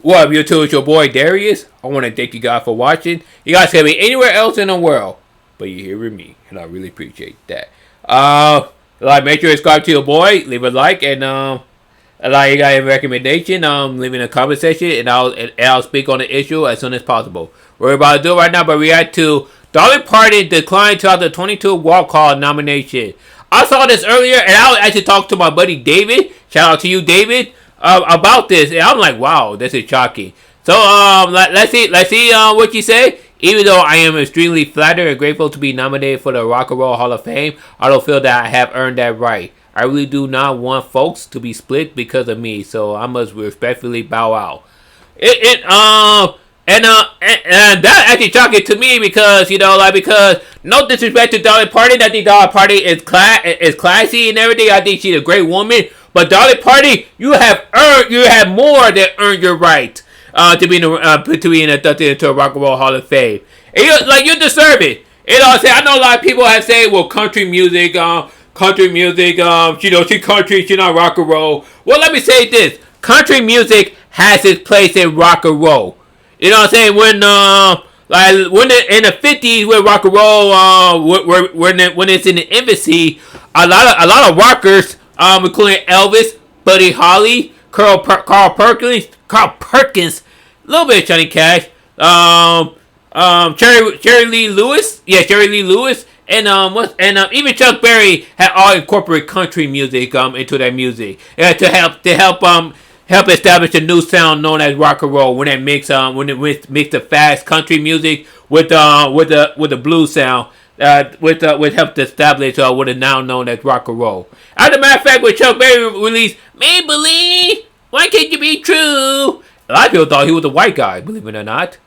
What up, YouTube? It's your boy Darius. I want to thank you guys for watching. You guys can be anywhere else in the world, but you're here with me, and I really appreciate that. Make sure to subscribe to your boy, leave a like, and you got a recommendation, leave in the comment section, and I'll speak on the issue as soon as possible. What we're about to do right now, but react to Dolly Parton declined 2022 Walk Hall nomination. I saw this earlier, and I actually talked to my buddy David. Shout out to you, David. About this, and I'm like, wow, this is shocking. So, let's see what you say. Even though I am extremely flattered and grateful to be nominated for the Rock and Roll Hall of Fame, I don't feel that I have earned that right. I really do not want folks to be split because of me, so I must respectfully bow out. And that actually shocking to me because, because no disrespect to Dolly Parton, I think Dolly Parton is classy and everything. I think she's a great woman. But Dolly Parton, you have more than earned your right to be inducted into a Rock and Roll Hall of Fame. And you deserve it. I know a lot of people have said, well, country music, she country, she not rock and roll. Well, let me say this: country music has its place in rock and roll. You know what I'm saying? When in the 50s, when rock and roll, when it's in the infancy, a lot of rockers, including Elvis, Buddy Holly, Carl Perkins, a little bit of Johnny Cash, Jerry Lee Lewis, and even Chuck Berry had all incorporated country music into their music to help establish a new sound known as rock and roll when it mix the fast country music with the blues sound. Which helped to establish what is now known as rock and roll. As a matter of fact, when Chuck Berry released Maybelline, why can't you be true? A lot of people thought he was a white guy, believe it or not.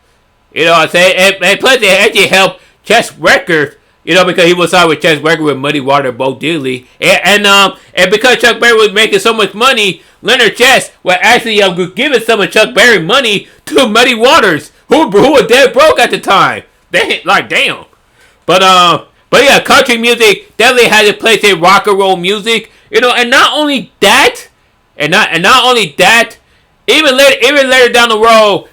You know what I'm saying? And plus, it actually helped Chess Records, because he was signed with Chess Records with Muddy Water, Bo Diddley. And because Chuck Berry was making so much money, Leonard Chess was actually giving some of Chuck Berry money to Muddy Waters, who was dead broke at the time. Damn. But yeah, country music definitely has a place in rock and roll music, and not only that, even later down the road,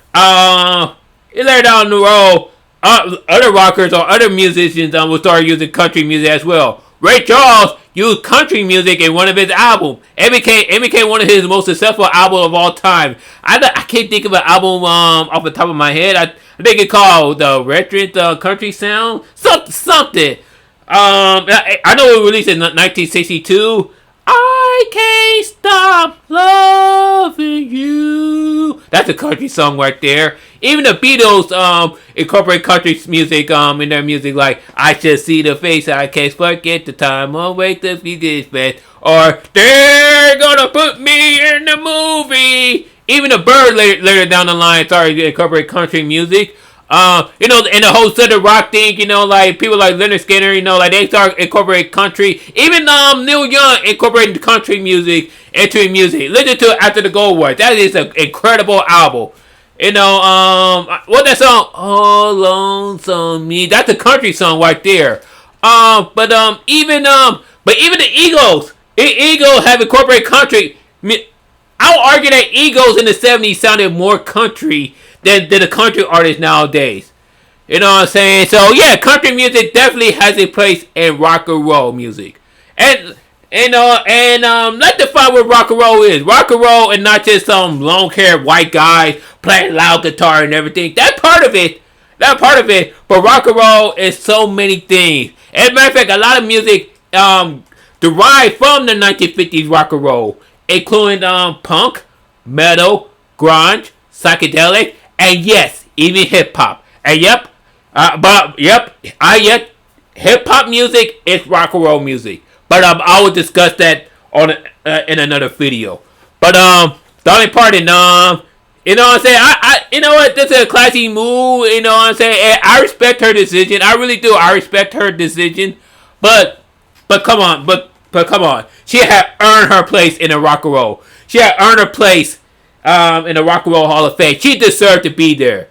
other rockers or other musicians will start using country music as well. Ray Charles used country music in one of his albums. It became one of his most successful albums of all time. I can't think of an album off the top of my head. I think it's called the Retro Country Sound. Something. I know it was released in 1962. I can't stop loving you. That's a country song right there. Even the Beatles incorporate country music in their music, like I just see the face, I can't forget the time, I'll wait to be this bad, or they're gonna put me in the movie. Even the Bird later down the line started to incorporate country music. And the whole Southern rock thing, people like Leonard Skinner, they start incorporating country. Even Neil Young incorporating country music into his music. Listen to it after the Gold Wars. That is an incredible album. What that song? Oh, Lonesome Me. That's a country song right there. But even the Eagles have incorporated country. I would argue that Eagles in the 70s sounded more country than the country artists nowadays. You know what I'm saying? So yeah, country music definitely has a place in rock and roll music. And let's define what rock and roll is. Rock and roll is not just some long-haired white guys playing loud guitar and everything. That part of it. But rock and roll is so many things. As a matter of fact, a lot of music derived from the 1950s rock and roll, including punk, metal, grunge, psychedelic, and yes, even hip hop. And hip hop music is rock and roll music. But I will discuss that in another video. But Dolly Parton, you know what I'm saying? You know what? This is a classy move. You know what I'm saying? And I respect her decision. I really do. I respect her decision. But come on. She had earned her place in the rock and roll. She had earned her place in the Rock and Roll Hall of Fame. She deserved to be there.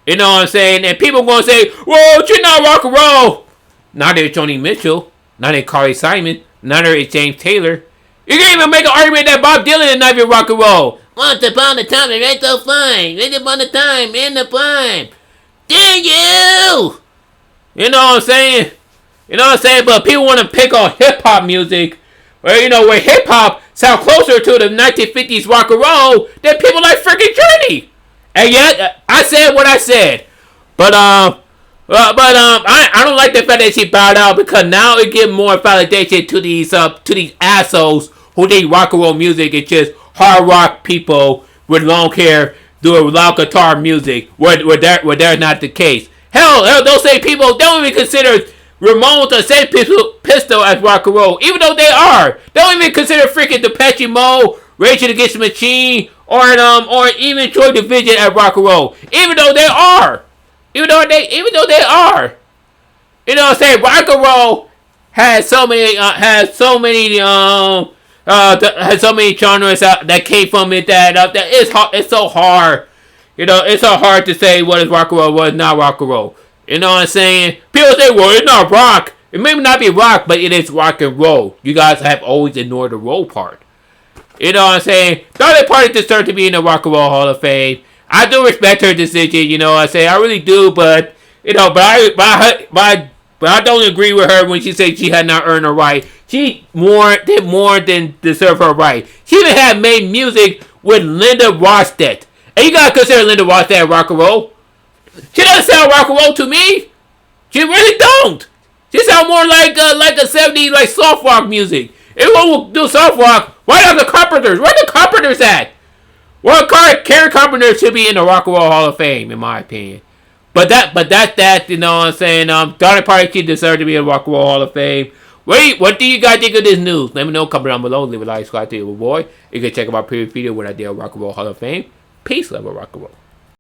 You know what I'm saying? And people going to say, well, she's not rock and roll. Neither is Joni Mitchell. Neither is Carly Simon. Neither is James Taylor. You can't even make an argument that Bob Dylan is not even rock and roll. Once upon a time, they right so fine. Once upon a time, in the prime. Dang you! You know what I'm saying? You know what I'm saying? But people want to pick on hip-hop music. Where hip-hop sound closer to the 1950s rock and roll than people like freaking Journey. And yet, I said what I said. But I don't like the fact that she bowed out, because now it gives more validation to these assholes who think rock and roll music is just hard rock people with long hair doing loud guitar music, where that's not the case. Hell, those same people don't even consider Ramones or Sex Pistol as rock and roll, even though they are. They don't even consider freaking Depeche Mode, Rage Against the Machine, or even Joy Division as rock and roll, even though they are. Even though they are. You know what I'm saying? Rock and roll has so many genres that came from it that it's so hard. It's so hard to say what is rock and roll, what is not rock and roll. You know what I'm saying? People say, well, it's not rock. It may not be rock, but it is rock and roll. You guys have always ignored the roll part. You know what I'm saying? Dolly Parton deserves to be in the Rock and Roll Hall of Fame. I do respect her decision, you know what I'm saying? I really do, but I don't agree with her when she said she had not earned her right. She did more than deserve her right. She even had made music with Linda Ronstadt. And you gotta consider Linda Ronstadt rock and roll. She doesn't sound rock and roll to me. She really don't. She sounds more like a 70s like soft rock music. If one will do soft rock, why not the Carpenters? Where the Carpenters at? Well, Karen Carpenter should be in the Rock and Roll Hall of Fame, in my opinion. But that, you know what I'm saying? Dolly Parton, she deserves to be in the Rock and Roll Hall of Fame. Wait, what do you guys think of this news? Let me know, comment down below. Leave a like, subscribe to your boy. You can check out my previous video when I did a Rock and Roll Hall of Fame. Peace, love, rock and roll.